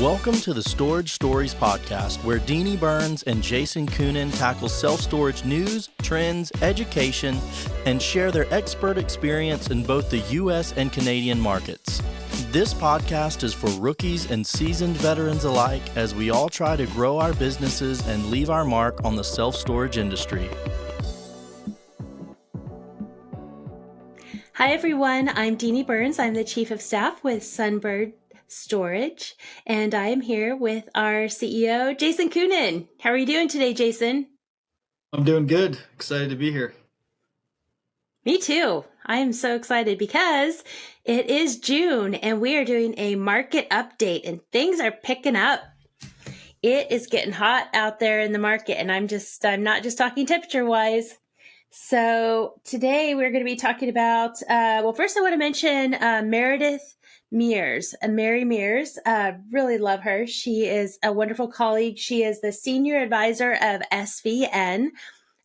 Welcome to the Storage Stories podcast, where Denee Burns and Jason Koonin tackle self-storage news, trends, education, and share their expert experience in both the U.S. and Canadian markets. This podcast is for rookies and seasoned veterans alike, as we all try to grow our businesses and leave our mark on the self-storage industry. Hi, everyone. I'm Denee Burns. I'm the Chief of Staff with Sunbird Storage, and I am here with our CEO, Jason Koonin. How are you doing today, Jason? I'm doing good. Excited to be here. Me too. I am so excited because it is June and we are doing a market update and things are picking up. It is getting hot out there in the market, and I'm not just talking temperature wise. So today we're going to be talking about, first I want to mention Meredith Mears, Mary Mears. Really love her. She is a wonderful colleague. She is the senior advisor of SVN,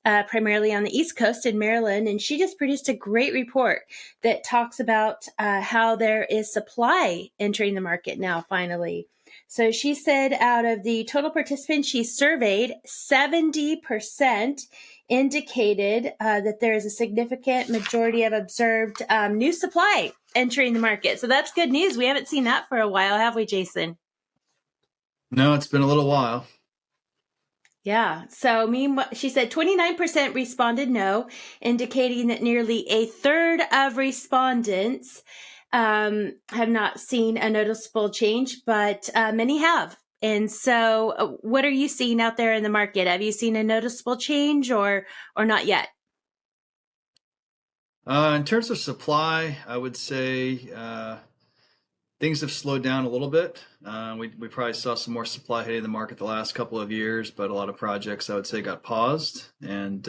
primarily on the East Coast in Maryland. And she just produced a great report that talks about how there is supply entering the market now, finally. So she said out of the total participants she surveyed, 70% indicated that there is a significant majority of observed new supply entering the market. So that's good news. We haven't seen that for a while, have we, Jason? No, it's been a little while. Yeah. So she said 29% responded no, indicating that nearly a third of respondents have not seen a noticeable change, but many have. And so what are you seeing out there in the market? Have you seen a noticeable change or not yet? In terms of supply, I would say things have slowed down a little bit. We probably saw some more supply hitting the market the last couple of years, but a lot of projects I would say got paused, and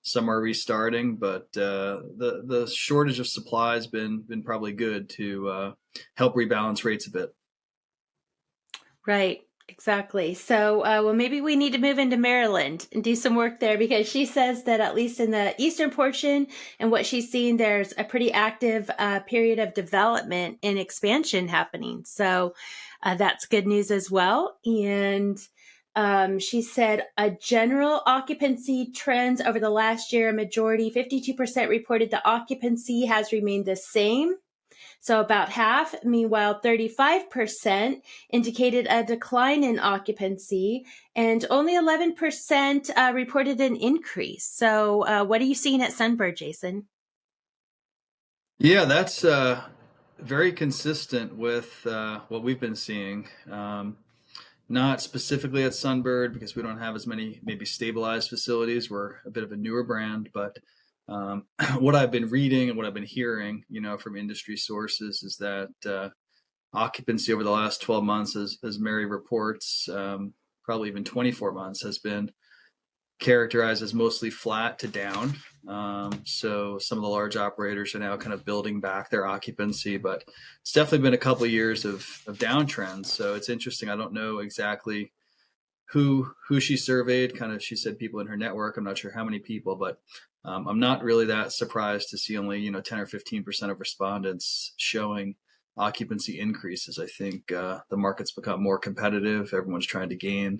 some are restarting. But the shortage of supply has been probably good to help rebalance rates a bit. Right. Exactly. So, maybe we need to move into Maryland and do some work there, because she says that at least in the eastern portion and what she's seen, there's a pretty active period of development and expansion happening. So that's good news as well. And she said a general occupancy trends over the last year, a majority, 52% reported the occupancy has remained the same. So about half. Meanwhile, 35% indicated a decline in occupancy, and only 11% reported an increase. So what are you seeing at Sunbird, Jason? Yeah, that's very consistent with what we've been seeing. Not specifically at Sunbird, because we don't have as many maybe stabilized facilities. We're a bit of a newer brand, but what I've been reading and what I've been hearing, from industry sources, is that occupancy over the last 12 months, as Mary reports, probably even 24 months, has been characterized as mostly flat to down. So some of the large operators are now kind of building back their occupancy, but it's definitely been a couple of years of downtrends. So it's interesting. I don't know exactly who she surveyed. Kind of, she said people in her network. I'm not sure how many people, but I'm not really that surprised to see only 10 or 15% of respondents showing occupancy increases. I think the market's become more competitive. Everyone's trying to gain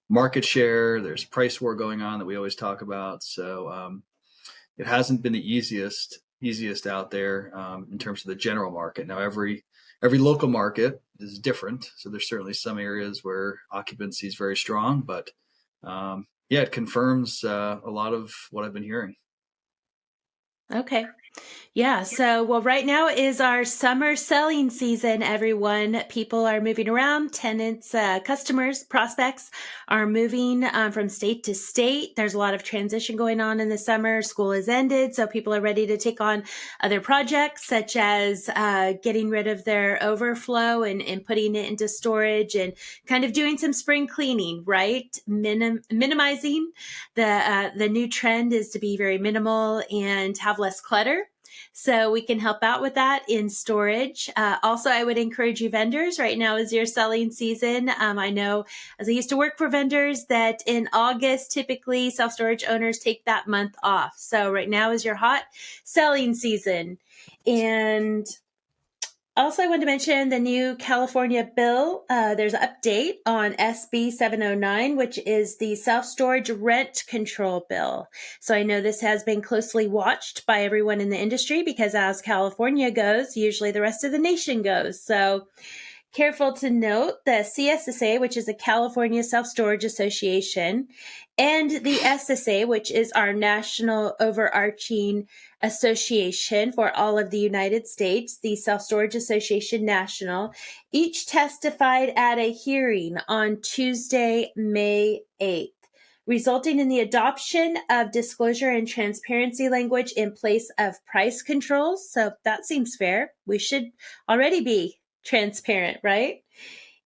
market share. There's price war going on that we always talk about. So it hasn't been the easiest out there in terms of the general market. Now every local market is different. So there's certainly some areas where occupancy is very strong, but it confirms a lot of what I've been hearing. Okay. Yeah. So, right now is our summer selling season, everyone. People are moving around. Tenants, customers, prospects are moving from state to state. There's a lot of transition going on in the summer. School has ended, so people are ready to take on other projects, such as getting rid of their overflow and putting it into storage, and kind of doing some spring cleaning, right? Minimizing. The new trend is to be very minimal and have less clutter. So we can help out with that in storage. Also, I would encourage you vendors, right now is your selling season. I know, as I used to work for vendors, that in August, typically self-storage owners take that month off. So right now is your hot selling season. And Also, I wanted to mention the new California bill. There's an update on SB 709, which is the self-storage rent control bill. So I know this has been closely watched by everyone in the industry because as California goes, usually the rest of the nation goes. So careful to note the CSSA, which is the California Self-Storage Association, and the SSA, which is our national overarching association for all of the United States, the Self-Storage Association National, each testified at a hearing on Tuesday, May 8th, resulting in the adoption of disclosure and transparency language in place of price controls. So that seems fair. We should already be transparent, right?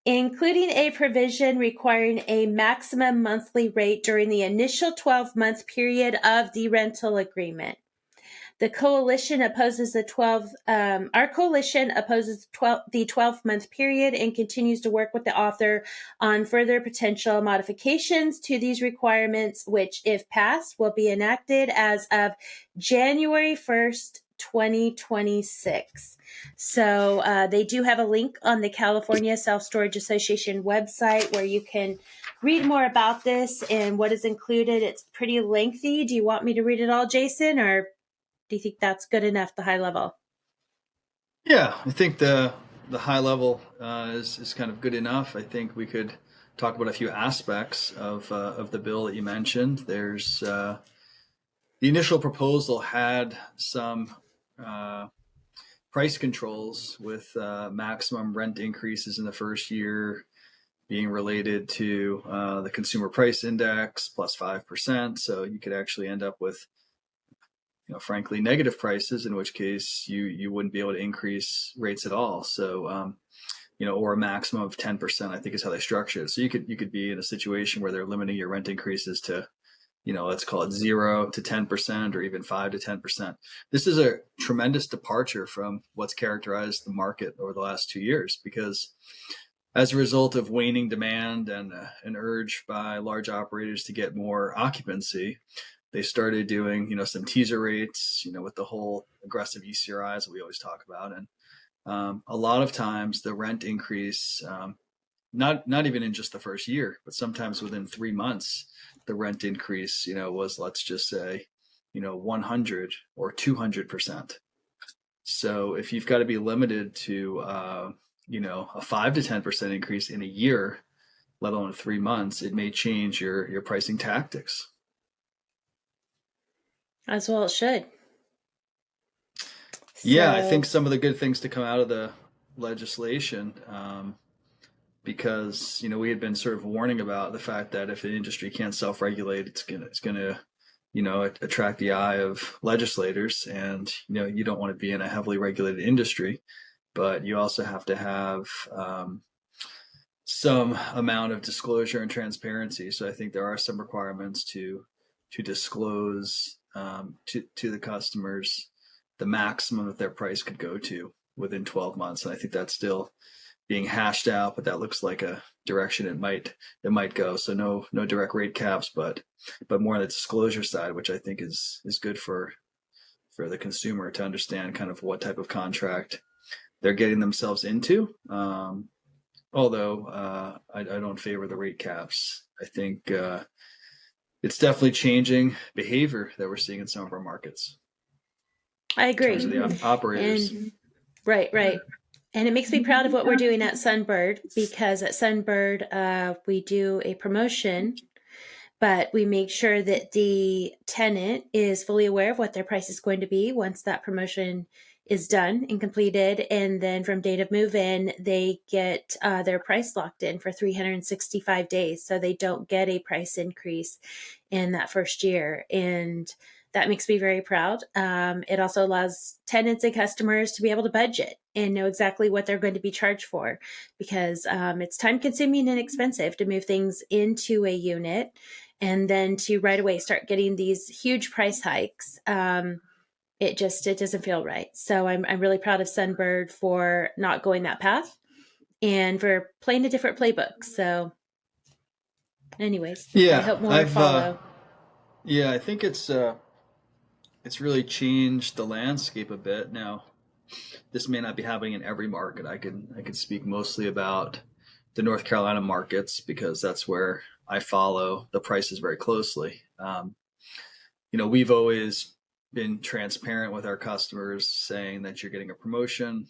Including a provision requiring a maximum monthly rate during the initial 12-month period of the rental agreement. The coalition opposes our coalition opposes the 12-month period and continues to work with the author on further potential modifications to these requirements, which, if passed, will be enacted as of January 1st, 2026. So they do have a link on the California Self-Storage Association website where you can read more about this and what is included. It's pretty lengthy. Do you want me to read it all, Jason, or do you think that's good enough, the high level? Yeah, I think the high level is kind of good enough. I think we could talk about a few aspects of the bill that you mentioned. There's the initial proposal had some price controls with maximum rent increases in the first year being related to the consumer price index plus 5%. So you could actually end up with, frankly, negative prices, in which case you wouldn't be able to increase rates at all. So, or a maximum of 10%, I think is how they structure it. So you could be in a situation where they're limiting your rent increases to, let's call it 0 to 10% or even 5 to 10%. This is a tremendous departure from what's characterized the market over the last 2 years, because as a result of waning demand and an urge by large operators to get more occupancy, they started doing, some teaser rates, with the whole aggressive ECRIs that we always talk about. And a lot of times the rent increase, not even in just the first year, but sometimes within 3 months, the rent increase, was, let's just say, 100 or 200%. So if you've got to be limited to, a 5 to 10% increase in a year, let alone 3 months, it may change your pricing tactics. As well it should. Yeah, I think some of the good things to come out of the legislation, because we had been sort of warning about the fact that if an industry can't self-regulate, it's gonna attract the eye of legislators, and you don't want to be in a heavily regulated industry, but you also have to have some amount of disclosure and transparency. So I think there are some requirements to disclose to the customers the maximum that their price could go to within 12 months. And I think that's still being hashed out, but that looks like a direction it might go. So no direct rate caps, but more on the disclosure side, which I think is good for the consumer to understand kind of what type of contract they're getting themselves into. Although I don't favor the rate caps. I think it's definitely changing behavior that we're seeing in some of our markets. I agree. In terms of the operators. And, right. And it makes me proud of what we're doing at Sunbird, because at Sunbird, we do a promotion, but we make sure that the tenant is fully aware of what their price is going to be once that promotion is done and completed. And then from date of move-in, they get their price locked in for 365 days. So they don't get a price increase in that first year. And that makes me very proud. It also allows tenants and customers to be able to budget and know exactly what they're going to be charged for, because it's time consuming and expensive to move things into a unit and then to right away start getting these huge price hikes. It doesn't feel right. So I'm really proud of Sunbird for not going that path and for playing a different playbook. So anyways, yeah, I hope more follow. I think it's really changed the landscape a bit. Now, this may not be happening in every market. I could speak mostly about the North Carolina markets because that's where I follow the prices very closely. We've always been transparent with our customers, saying that you're getting a promotion.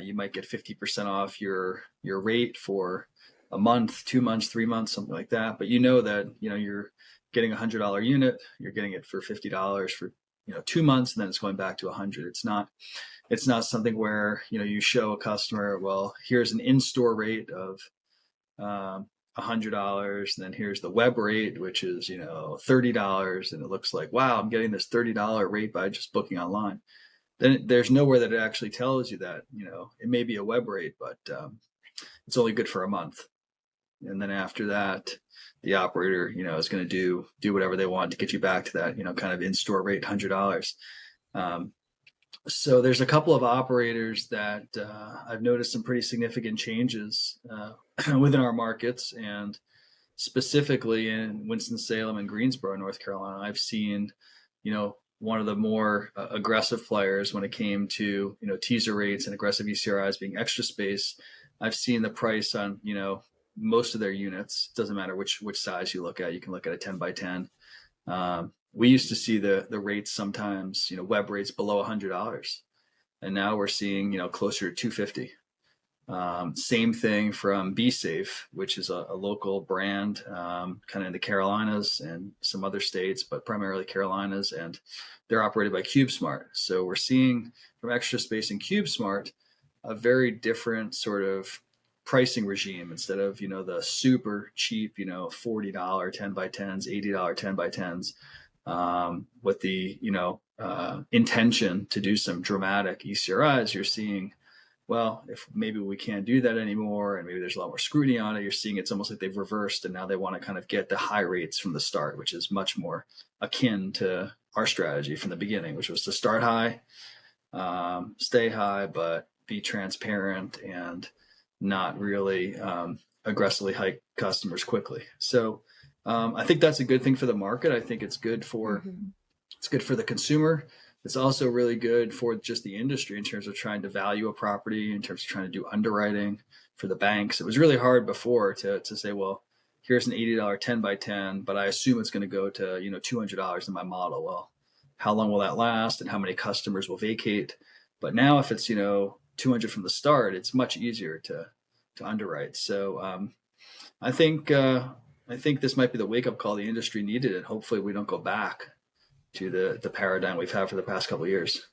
You might get 50% off your rate for a month, 2 months, 3 months, something like that. But that you're getting $100 unit, you're getting it for $50 for 2 months, and then it's going back to $100. It's not something where you show a customer, well, here's an in-store rate of $100, and then here's the web rate, which is $30, and it looks like, wow, I'm getting this $30 rate by just booking online. Then there's nowhere that it actually tells you that it may be a web rate, but it's only good for a month, and then after that, the operator is going to do whatever they want to get you back to that kind of in-store rate, $100. So there's a couple of operators that I've noticed some pretty significant changes within our markets, and specifically in Winston-Salem and Greensboro, North Carolina. I've seen, one of the more aggressive players when it came to, teaser rates and aggressive ECRIs being Extra Space. I've seen the price on, most of their units. Doesn't matter which size you look at. You can look at a 10 by 10. We used to see the rates sometimes, web rates below $100, and now we're seeing, closer to $250. Same thing from Be Safe, which is a local brand, kind of in the Carolinas and some other states, but primarily Carolinas, and they're operated by CubeSmart. So we're seeing from Extra Space and CubeSmart a very different sort of pricing regime. Instead of the super cheap $40 10 by 10s, $80 10 by 10s, with the intention to do some dramatic ECRIs, you're seeing, well, if maybe we can't do that anymore, and maybe there's a lot more scrutiny on it, you're seeing it's almost like they've reversed, and now they want to kind of get the high rates from the start, which is much more akin to our strategy from the beginning, which was to start high, stay high, but be transparent and not really aggressively hike customers quickly. So I think that's a good thing for the market. I think it's good for it's good for the consumer. It's also really good for just the industry in terms of trying to value a property, in terms of trying to do underwriting for the banks. It was really hard before to say, well, here's an $80 10 by 10, but I assume it's going to go to $200 in my model. Well, how long will that last, and how many customers will vacate? But now if it's 200 from the start, it's much easier to underwrite. So I think this might be the wake up call the industry needed, and hopefully we don't go back to the paradigm we've had for the past couple of years.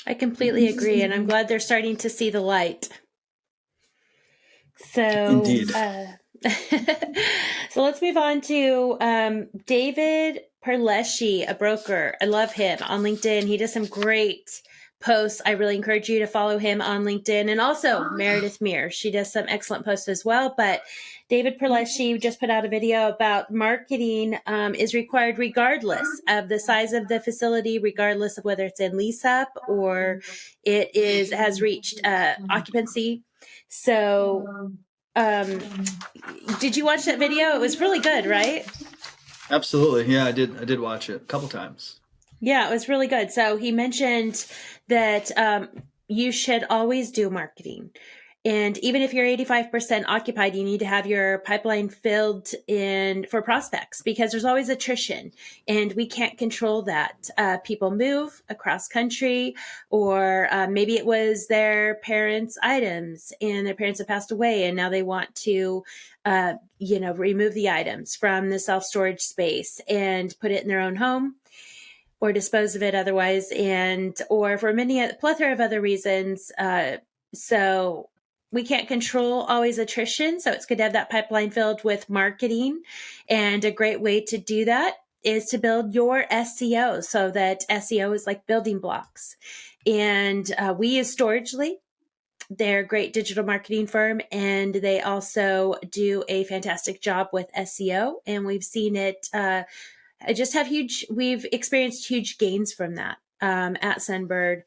I completely agree, and I'm glad they're starting to see the light. So Indeed. So let's move on to David Perleschi, a broker. I love him on LinkedIn. He does some great posts. I really encourage you to follow him on LinkedIn, and also Meredith Meir. She does some excellent posts as well. But David Perleschi just put out a video about marketing is required regardless of the size of the facility, regardless of whether it's in lease up or it has reached occupancy. So did you watch that video? It was really good, right? Absolutely. Yeah, I did watch it a couple times. Yeah, it was really good. So he mentioned that you should always do marketing. And even if you're 85% occupied, you need to have your pipeline filled in for prospects, because there's always attrition and we can't control that. People move across country, or maybe it was their parents' items and their parents have passed away, and now they want to remove the items from the self-storage space and put it in their own home, or dispose of it otherwise, or for a plethora of other reasons. So we can't control always attrition. So it's good to have that pipeline filled with marketing. And a great way to do that is to build your SEO, so that SEO is like building blocks. And we use Storagely. They're a great digital marketing firm, and they also do a fantastic job with SEO. And we've seen it we've experienced huge gains from that at Sunbird.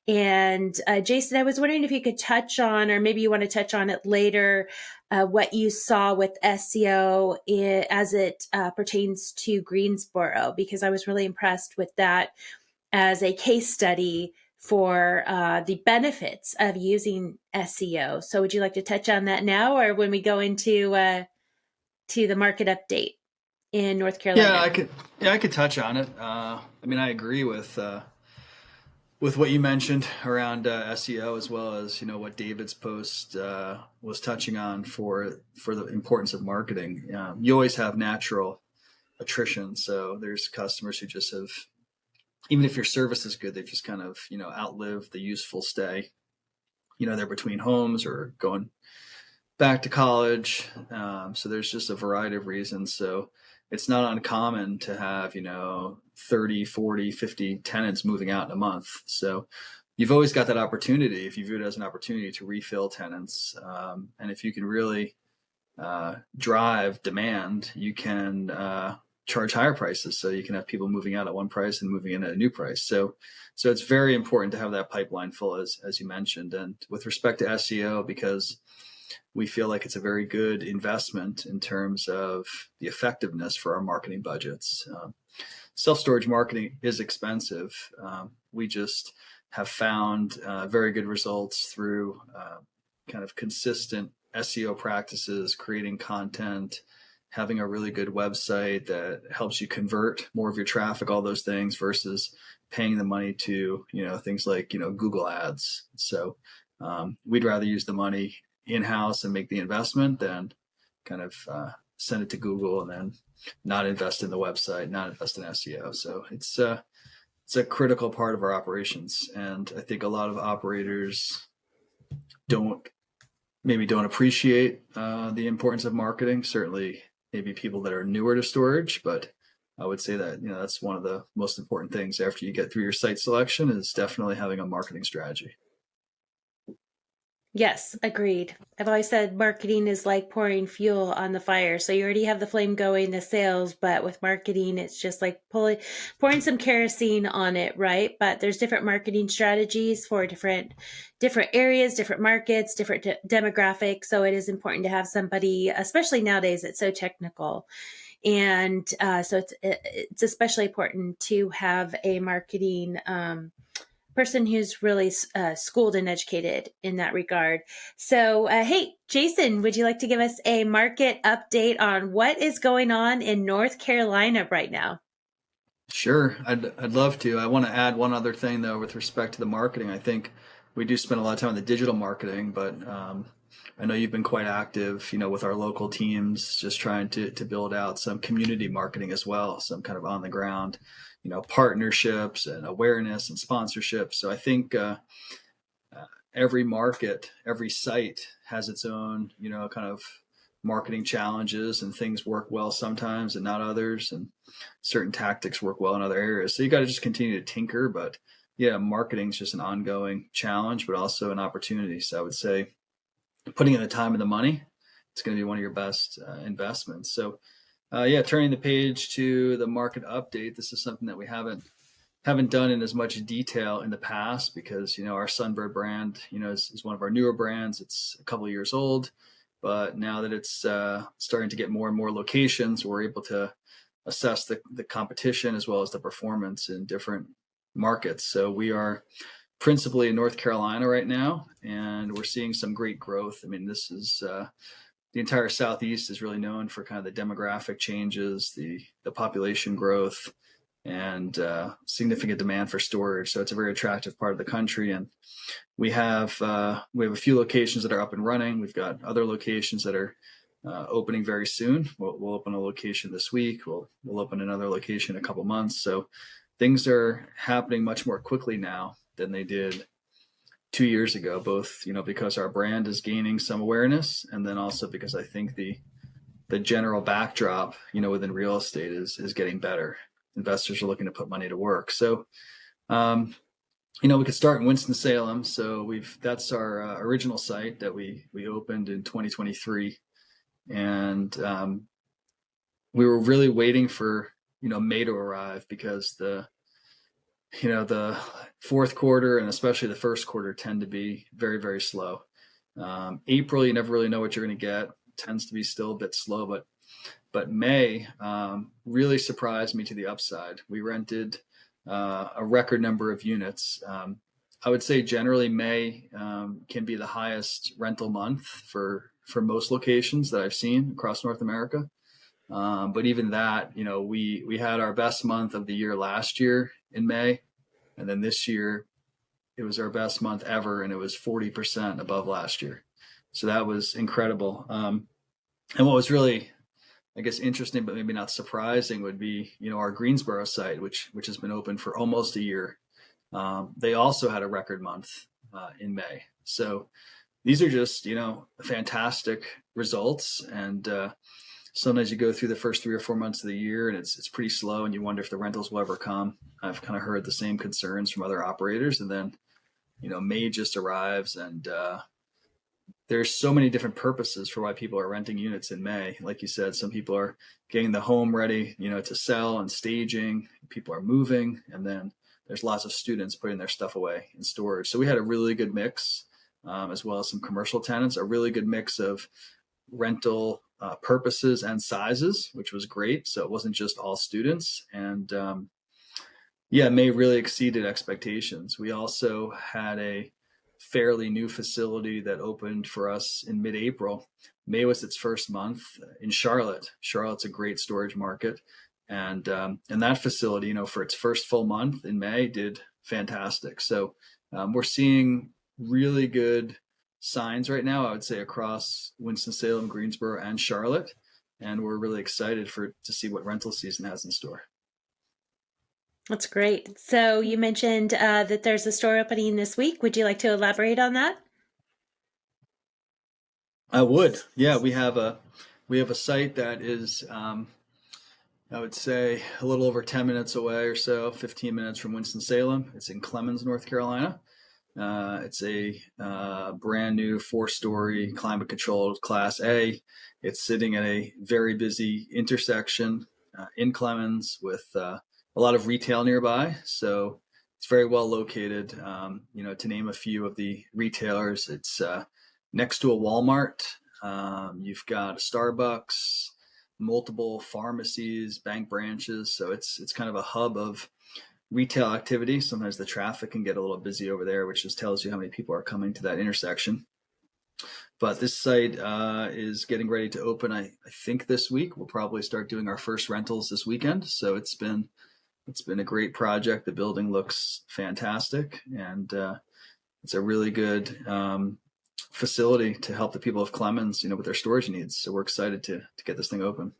And Jason, I was wondering if you could touch on, or maybe you want to touch on it later, what you saw with SEO as it pertains to Greensboro, because I was really impressed with that as a case study for the benefits of using SEO. So would you like to touch on that now, or when we go into to the market update in North Yeah, Carolina? I could touch on it. I mean, I agree with what you mentioned around SEO, as well as what David's post was touching on for the importance of marketing. You always have natural attrition, so there's customers who just have, even if your service is good, they've just kind of outlived the useful stay. They're between homes or going back to college. So there's just a variety of reasons. So it's not uncommon to have, 30, 40, 50 tenants moving out in a month. So you've always got that opportunity, if you view it as an opportunity, to refill tenants. And if you can really drive demand, you can charge higher prices. So you can have people moving out at one price and moving in at a new price. So it's very important to have that pipeline full, as you mentioned. And with respect to SEO, because we feel like it's a very good investment in terms of the effectiveness for our marketing budgets. Self-storage marketing is expensive. We just have found very good results through kind of consistent SEO practices, creating content, having a really good website that helps you convert more of your traffic, all those things, versus paying the money to, things like, Google ads. So we'd rather use the money in-house and make the investment than kind of send it to Google and then not invest in the website, not invest in SEO. So it's a critical part of our operations. And I think a lot of operators don't appreciate the importance of marketing. Certainly maybe people that are newer to storage, but I would say that, that's one of the most important things after you get through your site selection, is definitely having a marketing strategy. Yes, agreed. I've always said marketing is like pouring fuel on the fire. So you already have the flame going, the sales, but with marketing, it's just like pouring some kerosene on it, right? But there's different marketing strategies for different areas, different markets, different demographics. So it is important to have somebody, especially nowadays, it's so technical. And so it's especially important to have a marketing person who's really schooled and educated in that regard. So, hey, Jason, would you like to give us a market update on what is going on in North Carolina right now? Sure, I'd love to. I want to add one other thing though, with respect to the marketing. I think we do spend a lot of time on the digital marketing, but I know you've been quite active, with our local teams, just trying to build out some community marketing as well, some kind of on the ground, partnerships and awareness and sponsorship. So I think every market, every site has its own, kind of marketing challenges, and things work well sometimes and not others, and certain tactics work well in other areas. So you got to just continue to tinker. But yeah, marketing is just an ongoing challenge, but also an opportunity. So I would say putting in the time and the money, it's going to be one of your best investments. So turning the page to the market update. This is something that we haven't done in as much detail in the past, because our Sunbird brand is one of our newer brands. It's a couple of years old, but now that it's starting to get more and more locations, we're able to assess the competition as well as the performance in different markets. So we are principally in North Carolina right now, and we're seeing some great growth. I mean, this is the entire Southeast is really known for kind of the demographic changes, the population growth, and significant demand for storage. So it's a very attractive part of the country. And we have a few locations that are up and running. We've got other locations that are opening very soon. We'll open a location this week. We'll open another location in a couple months. So things are happening much more quickly now than they did 2 years ago, both, because our brand is gaining some awareness, and then also because I think the general backdrop, within real estate is getting better. Investors are looking to put money to work. So, we could start in Winston-Salem. So that's our original site that we opened in 2023. And we were really waiting for, May to arrive, because the fourth quarter and especially the first quarter tend to be very, very slow. April, you never really know what you're going to get. It tends to be still a bit slow, but May really surprised me to the upside. We rented a record number of units. I would say generally May can be the highest rental month for most locations that I've seen across North America. But even that, we had our best month of the year last year in May, and then this year it was our best month ever, and it was 40% above last year. So that was incredible. And what was really, I guess, interesting, but maybe not surprising, would be, our Greensboro site, which has been open for almost a year. They also had a record month in May. So these are just, fantastic results. And sometimes you go through the first 3 or 4 months of the year and it's pretty slow, and you wonder if the rentals will ever come. I've kind of heard the same concerns from other operators. And then, May just arrives, and there's so many different purposes for why people are renting units in May. Like you said, some people are getting the home ready, to sell and staging. People are moving, and then there's lots of students putting their stuff away in storage. So we had a really good mix, as well as some commercial tenants, a really good mix of rental purposes and sizes, which was great. So it wasn't just all students. And May really exceeded expectations. We also had a fairly new facility that opened for us in mid-April. May was its first month in Charlotte. Charlotte's a great storage market. And that facility, for its first full month in May, did fantastic. So we're seeing really good signs right now, I would say, across Winston-Salem, Greensboro, and Charlotte. And we're really excited to see what rental season has in store. That's great. So you mentioned that there's a store opening this week. Would you like to elaborate on that? I would. Yeah, we have a site that is, I would say, a little over 10 minutes away or so, 15 minutes from Winston-Salem. It's in Clemens, North Carolina. It's a brand new 4-story climate controlled Class A. It's sitting at a very busy intersection in Clemens with a lot of retail nearby. So it's very well located. To name a few of the retailers, it's next to a Walmart. You've got a Starbucks, multiple pharmacies, bank branches. So it's kind of a hub of retail activity. Sometimes the traffic can get a little busy over there, which just tells you how many people are coming to that intersection. But this site is getting ready to open, I think, this week. We'll probably start doing our first rentals this weekend. So it's been a great project. The building looks fantastic, and it's a really good facility to help the people of Clemens, with their storage needs. So we're excited to get this thing open.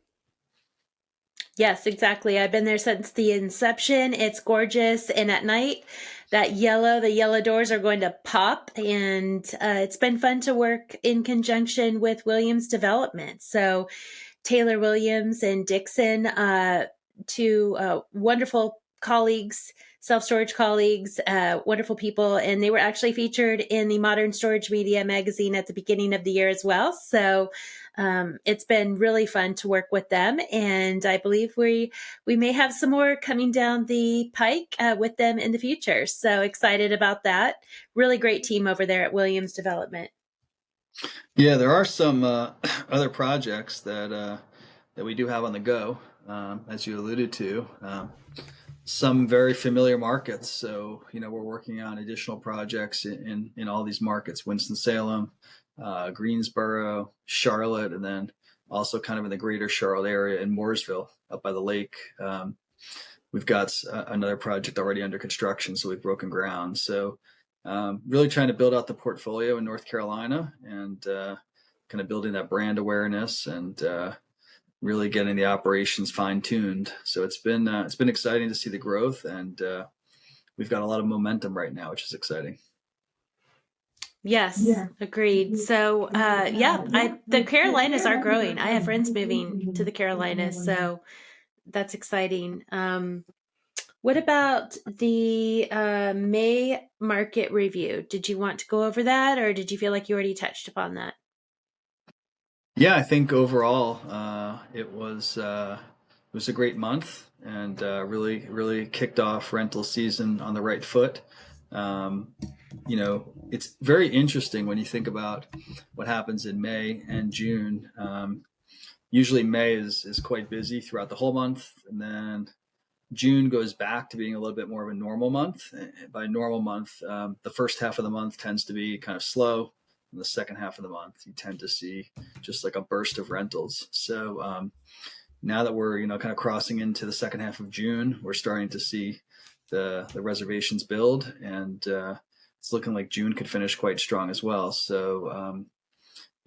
Yes, exactly. I've been there since the inception. It's gorgeous. And at night, the yellow doors are going to pop. And it's been fun to work in conjunction with Williams Development. So Taylor Williams and Dixon, two wonderful colleagues, self-storage colleagues, wonderful people. And they were actually featured in the Modern Storage Media magazine at the beginning of the year as well. So it's been really fun to work with them. And I believe we may have some more coming down the pike with them in the future. So excited about that. Really great team over there at Williams Development. Yeah, there are some other projects that we do have on the go, as you alluded to. Some very familiar markets. So, we're working on additional projects in all these markets: Winston-Salem, Greensboro, Charlotte, and then also kind of in the greater Charlotte area in Mooresville up by the lake. We've got another project already under construction, so we've broken ground. So really trying to build out the portfolio in North Carolina, and kind of building that brand awareness, and really getting the operations fine-tuned. So it's been exciting to see the growth, and we've got a lot of momentum right now, which is exciting. Yes, agreed. So, the Carolinas are growing. I have friends moving to the Carolinas, so that's exciting. What about the May market review? Did you want to go over that, or did you feel like you already touched upon that? Yeah, I think overall it was a great month, and really kicked off rental season on the right foot. It's very interesting when you think about what happens in May and June. Usually May is quite busy throughout the whole month, and then June goes back to being a little bit more of a normal month. By normal month, the first half of the month tends to be kind of slow. In the second half of the month, you tend to see just like a burst of rentals. So now that we're kind of crossing into the second half of June, we're starting to see the reservations build, and it's looking like June could finish quite strong as well. So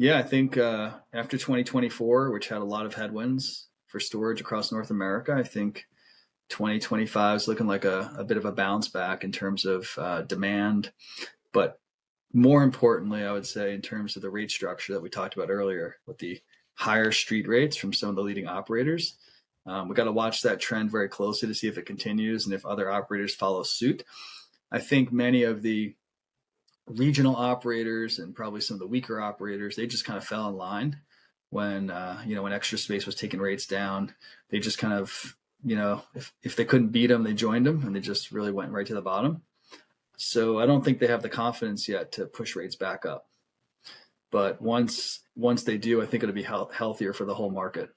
I think after 2024, which had a lot of headwinds for storage across North America, I think 2025 is looking like a bit of a bounce back in terms of demand, but more importantly, I would say in terms of the rate structure that we talked about earlier with the higher street rates from some of the leading operators. We got to watch that trend very closely to see if it continues and if other operators follow suit. I think many of the regional operators and probably some of the weaker operators, they just kind of fell in line when when Extra Space was taking rates down. They just kind of, if they couldn't beat them, they joined them, and they just really went right to the bottom. So I don't think they have the confidence yet to push rates back up. But once they do, I think it'll be healthier for the whole market.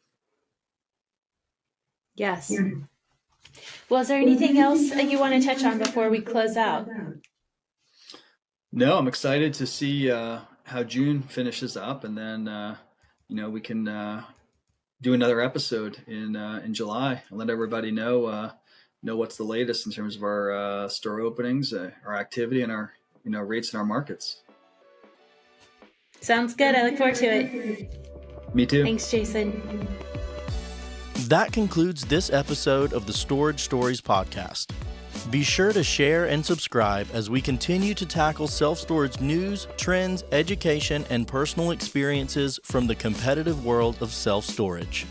Yes. Well, is there anything else that you want to touch on before we close out? No, I'm excited to see how June finishes up, and then we can do another episode in July and let everybody know what's the latest in terms of our store openings, our activity, and our rates in our markets. Sounds good. I look forward to it. Me too. Thanks, Jason. That concludes this episode of the Storage Stories podcast. Be sure to share and subscribe as we continue to tackle self-storage news, trends, education, and personal experiences from the competitive world of self-storage.